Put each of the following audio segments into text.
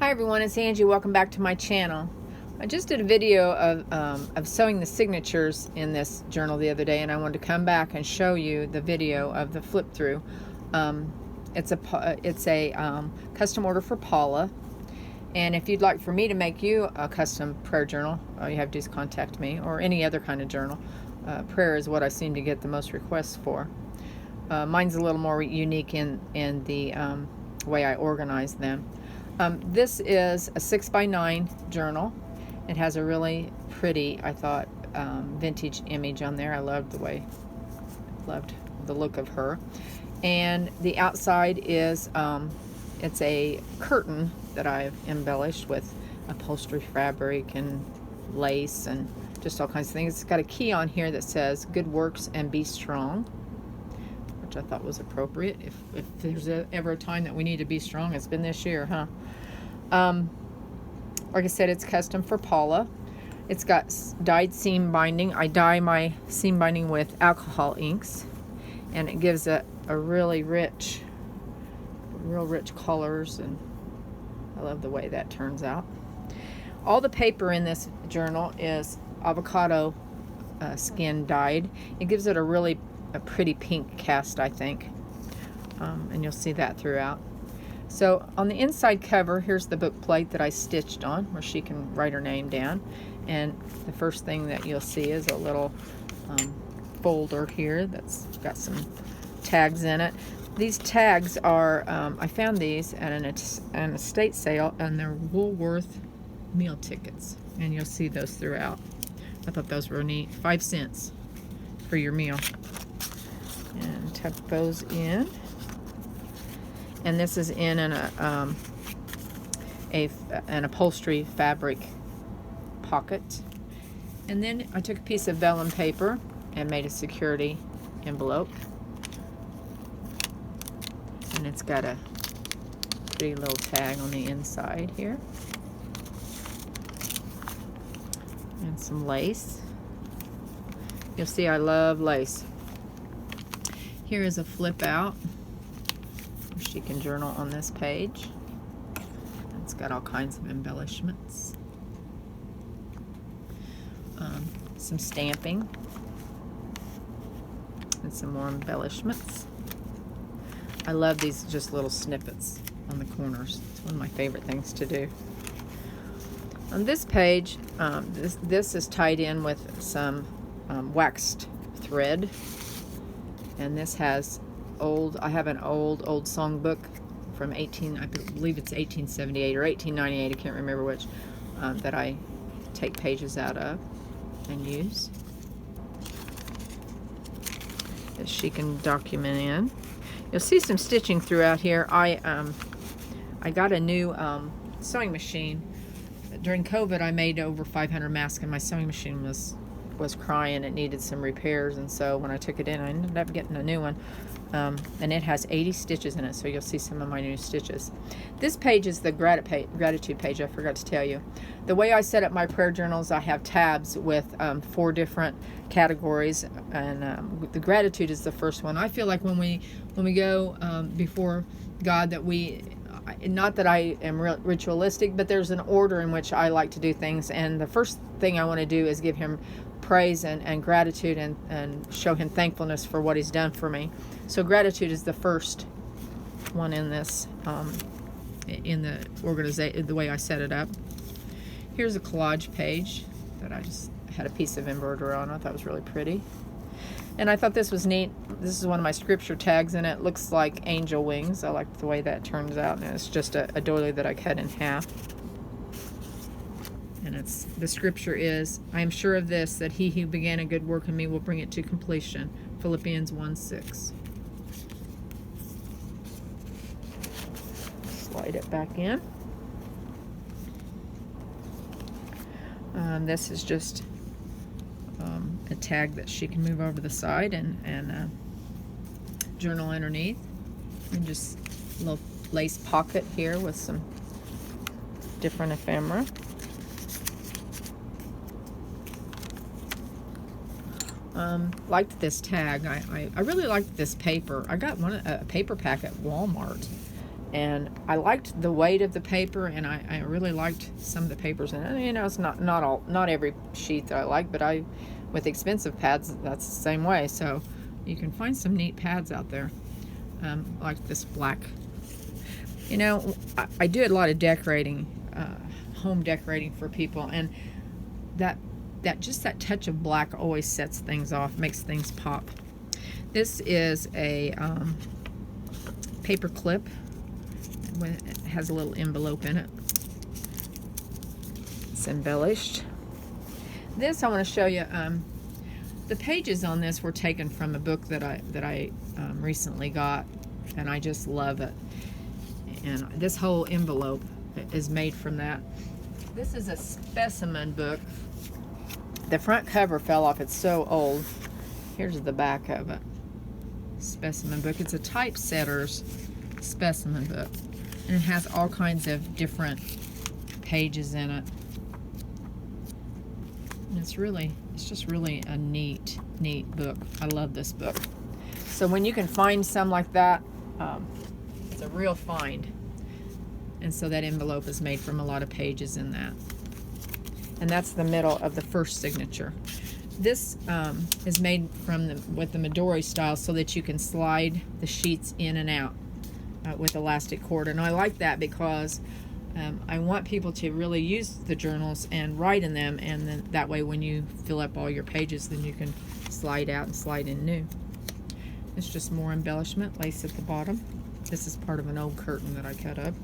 Hi everyone, it's Angie. Welcome back to my channel. I just did a video of sewing the signatures in this journal the other day, and I wanted to come back and show you the video of the flip through. It's a custom order for Paula, and if you'd like for me to make you a custom prayer journal, all you have to do is contact me, or any other kind of journal. Prayer is what I seem to get the most requests for. Mine's a little more unique in the way I organize them. This is a 6x9 journal. It has a really pretty, I thought, vintage image on there. I loved the look of her. And the outside is, it's a curtain that I've embellished with upholstery fabric and lace and just all kinds of things. It's got a key on here that says "Good Works and Be Strong," which I thought was appropriate. If there's ever a time that we need to be strong, it's been this year, huh? Like I said, it's custom for Paula. It's got dyed seam binding. I dye my seam binding with alcohol inks, and it gives a really rich, real rich colors, and I love the way that turns out. All the paper in this journal is avocado skin dyed. It gives it a pretty pink cast, I think, and you'll see that throughout. So on the inside cover, here's the book plate that I stitched on, where she can write her name down. And the first thing that you'll see is a little folder here that's got some tags in it. These tags are, I found these at an estate sale, and they're Woolworth meal tickets. And you'll see those throughout. I thought those were neat. 5 cents for your meal. And tuck those in. And this is in an upholstery fabric pocket. And then I took a piece of vellum paper and made a security envelope. And it's got a pretty little tag on the inside here. And some lace. You'll see I love lace. Here is a flip out. She can journal on this page. It's got all kinds of embellishments. Some stamping. And some more embellishments. I love these just little snippets on the corners. It's one of my favorite things to do. On this page, this is tied in with some waxed thread. And this has I have an old songbook from I believe it's 1878 or 1898, I can't remember which, that I take pages out of and use that she can document in. You'll see some stitching throughout here. I got a new sewing machine. During COVID, I made over 500 masks, and my sewing machine was crying. It needed some repairs, and so when I took it in, I ended up getting a new one. And it has 80 stitches in it, so you'll see some of my new stitches. This page is the gratitude page, I forgot to tell you. The way I set up my prayer journals, I have tabs with 4 different categories, and the gratitude is the first one. I feel like when we go before God, that not that I am ritualistic, but there's an order in which I like to do things, and the first thing I want to do is give Him praise and gratitude, and show Him thankfulness for what He's done for me. So gratitude is the first one in this, in the organization, the way I set it up. Here's a collage page that I just had a piece of embroidery on. I thought it was really pretty. And I thought this was neat. This is one of my scripture tags, and it looks like angel wings. I like the way that turns out, and it's just a doily that I cut in half. And the scripture is, "I am sure of this, that He who began a good work in me will bring it to completion." Philippians 1:6. Slide it back in. This is just a tag that she can move over to the side and journal underneath. And just a little lace pocket here with some different ephemera. Liked this tag. I really liked this paper. I got a paper pack at Walmart, And I liked the weight of the paper, and I really liked some of the papers. And you know, it's not every sheet that I like, but with expensive pads, that's the same way. So you can find some neat pads out there, like this black. You know, I do a lot of decorating, home decorating for people, and that just that touch of black always sets things off, makes things pop. This is a paper clip. It has a little envelope in it. It's embellished. This I want to show you. The pages on this were taken from a book that I recently got, and I just love it. And this whole envelope is made from that. This is a specimen book. The front cover fell off. It's so old. Here's the back of it. Specimen book. It's a typesetter's specimen book, and it has all kinds of different pages in it. And it's just really a neat book. I love this book. So when you can find some like that, it's a real find. And so that envelope is made from a lot of pages in that. And that's the middle of the first signature. This is made with the Midori style, so that you can slide the sheets in and out with elastic cord. And I like that because I want people to really use the journals and write in them, and then that way when you fill up all your pages, then you can slide out and slide in new. It's just more embellishment, lace at the bottom. This is part of an old curtain that I cut up.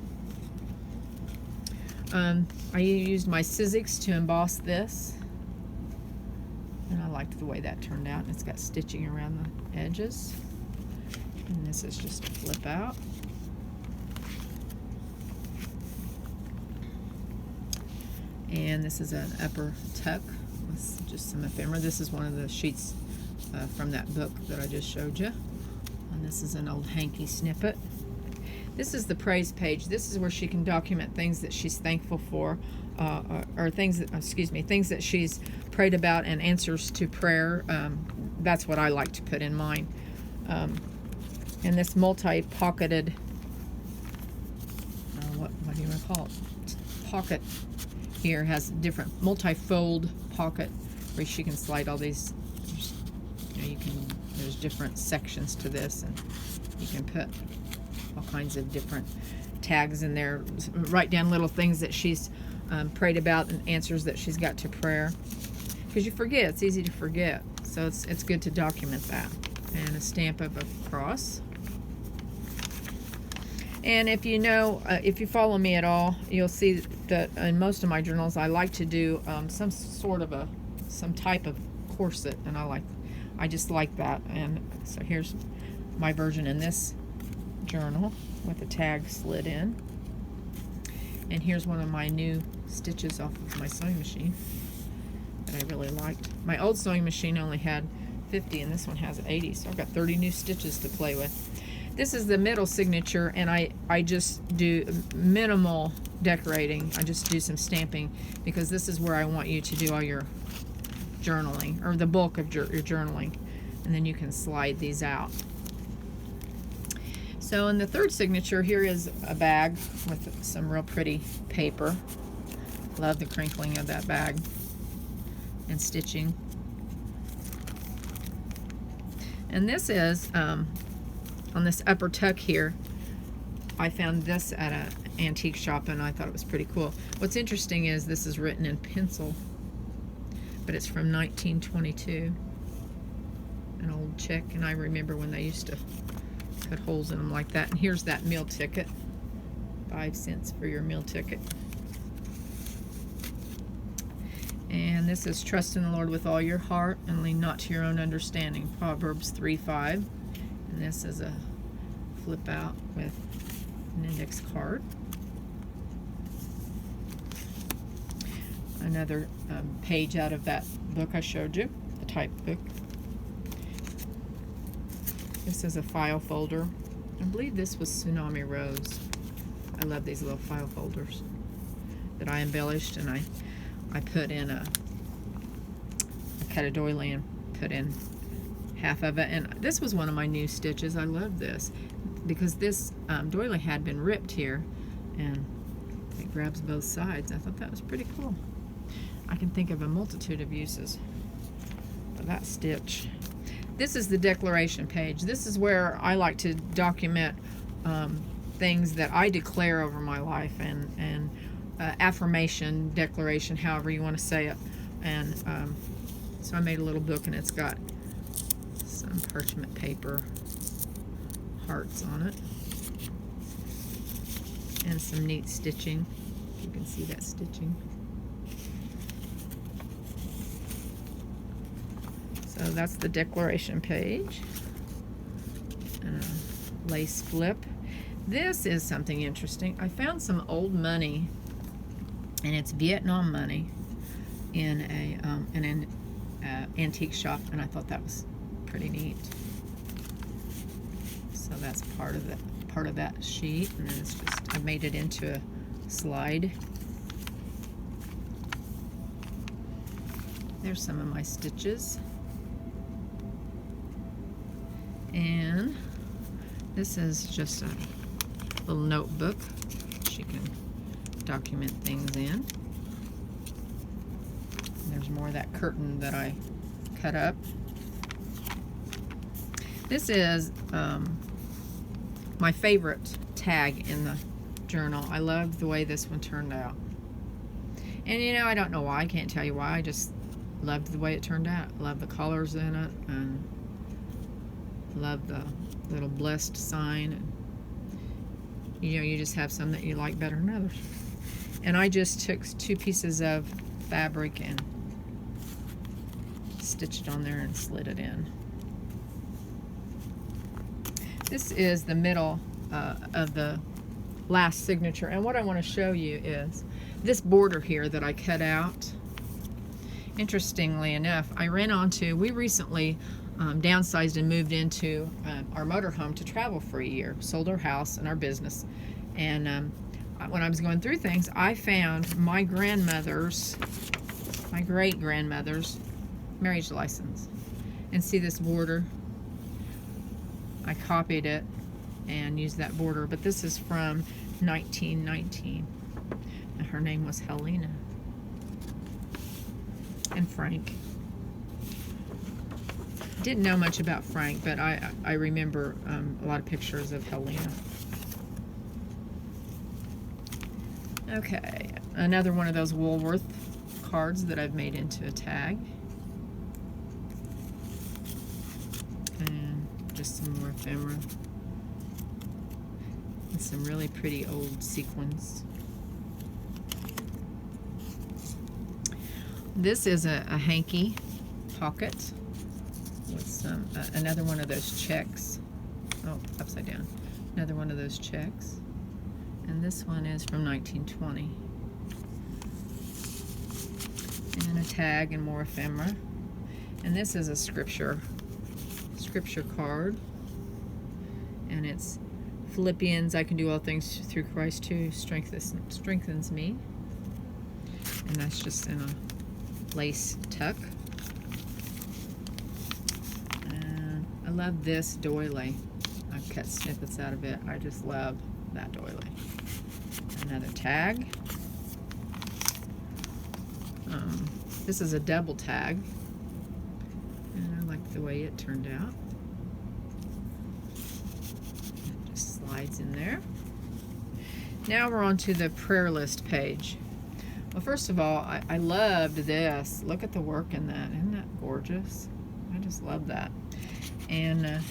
I used my Sizzix to emboss this, and I liked the way that turned out. It's got stitching around the edges, and this is just a flip out. And this is an upper tuck with just some ephemera. This is one of the sheets from that book that I just showed you. And this is an old hanky snippet. This is the praise page. This is where she can document things that she's thankful for, or things that she's prayed about, and answers to prayer. That's what I like to put in mine. And this multi-pocketed, what do you want to call it? Pocket here has different multi-fold pocket where she can slide all these. There's different sections to this, and you can put all kinds of different tags in there. Write down little things that she's prayed about and answers that she's got to prayer, because you forget. It's easy to forget, so it's good to document that. And a stamp of a cross. And if you follow me at all, you'll see that in most of my journals I like to do some type of corset, and I just like that. And so here's my version in this journal with the tag slid in. And here's one of my new stitches off of my sewing machine that I really liked. My old sewing machine only had 50, and this one has 80, so I've got 30 new stitches to play with. This is the middle signature, and I just do minimal decorating. I just do some stamping, because this is where I want you to do all your journaling, or the bulk of your journaling, and then you can slide these out. So in the third signature, here is a bag with some real pretty paper. Love the crinkling of that bag and stitching. And this is on this upper tuck here. I found this at an antique shop, and I thought it was pretty cool. What's interesting is this is written in pencil, but it's from 1922. An old check, and I remember when they used to cut holes in them like that. And here's that meal ticket. 5 cents for your meal ticket. And this is trust in the Lord with all your heart and lean not to your own understanding. Proverbs 3:5. And this is a flip out with an index card. Another page out of that book I showed you, the type book. This is a file folder. I believe this was Tsunami Rose. I love these little file folders that I embellished, and I put in I cut a doily and put in half of it. And this was one of my new stitches. I love this. because this doily had been ripped here, and it grabs both sides. I thought that was pretty cool. I can think of a multitude of uses for that stitch. This is the declaration page. This is where I like to document things that I declare over my life, and affirmation, declaration, however you want to say it. And so I made a little book, and it's got some parchment paper, hearts on it, and some neat stitching. You can see that stitching. So that's the declaration page. And a lace flip. This is something interesting. I found some old money, and it's Vietnam money, in an antique shop, and I thought that was pretty neat. So that's part of that sheet, and then it's just, I made it into a slide. There's some of my stitches. And this is just a little notebook she can document things in. And there's more of that curtain that I cut up. This is my favorite tag in the journal. I love the way this one turned out. And you know, I don't know why. I can't tell you why. I just loved the way it turned out. Love the colors in it, and love the little blessed sign. And you know, you just have some that you like better than others. And I just took 2 pieces of fabric and stitched it on there and slid it in. This is the middle of the last signature, and what I want to show you is this border here that I cut out. Interestingly enough, I ran onto, we recently downsized and moved into our motorhome to travel for a year. Sold our house and our business, and when I was going through things, I found my grandmother's, my great-grandmother's marriage license. And see this border? I copied it and used that border, but this is from 1919. And her name was Helena. And Frank. Didn't know much about Frank, but I remember a lot of pictures of Helena. Okay, another one of those Woolworth cards that I've made into a tag. And just some more ephemera. And some really pretty old sequins. This is a hanky pocket with some, another one of those checks. Oh, upside down. Another one of those checks. And this one is from 1920. And a tag and more ephemera. And this is a scripture card. And it's Philippians, I can do all things through Christ who strengthens me. And that's just in a lace tuck. And I love this doily. I've cut snippets out of it. I just love that doily. Another tag. This is a double tag, and I like the way it turned out. It just slides in there. Now we're on to the prayer list page. Well, first of all, I loved this. Look at the work in that. Isn't that gorgeous? I just love that. And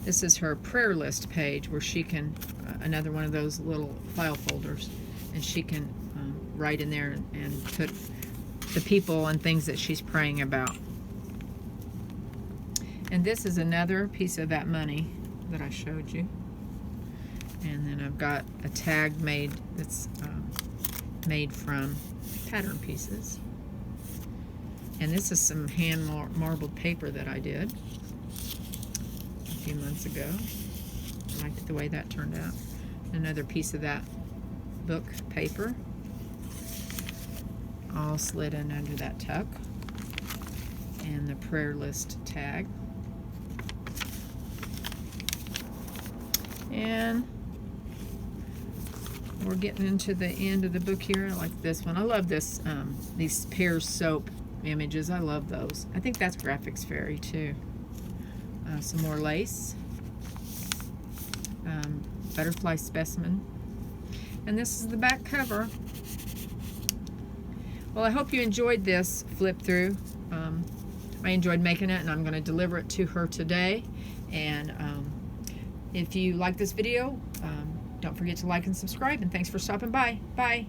this is her prayer list page where she can, another one of those little file folders, and she can write in there and put the people and things that she's praying about. And this is another piece of that money that I showed you. And then I've got a tag made that's made from pattern pieces. And this is some hand marbled paper that I did a few months ago. I liked the way that turned out. Another piece of that book paper, all slid in under that tuck. And the prayer list tag. And we're getting into the end of the book here. I like this one. I love this, these Pears soap images. I love those. I think that's Graphics Fairy too. Some more lace. Butterfly specimen. And this is the back cover. Well, I hope you enjoyed this flip through. I enjoyed making it, and I'm going to deliver it to her today. And if you like this video, don't forget to like and subscribe, and thanks for stopping by. Bye.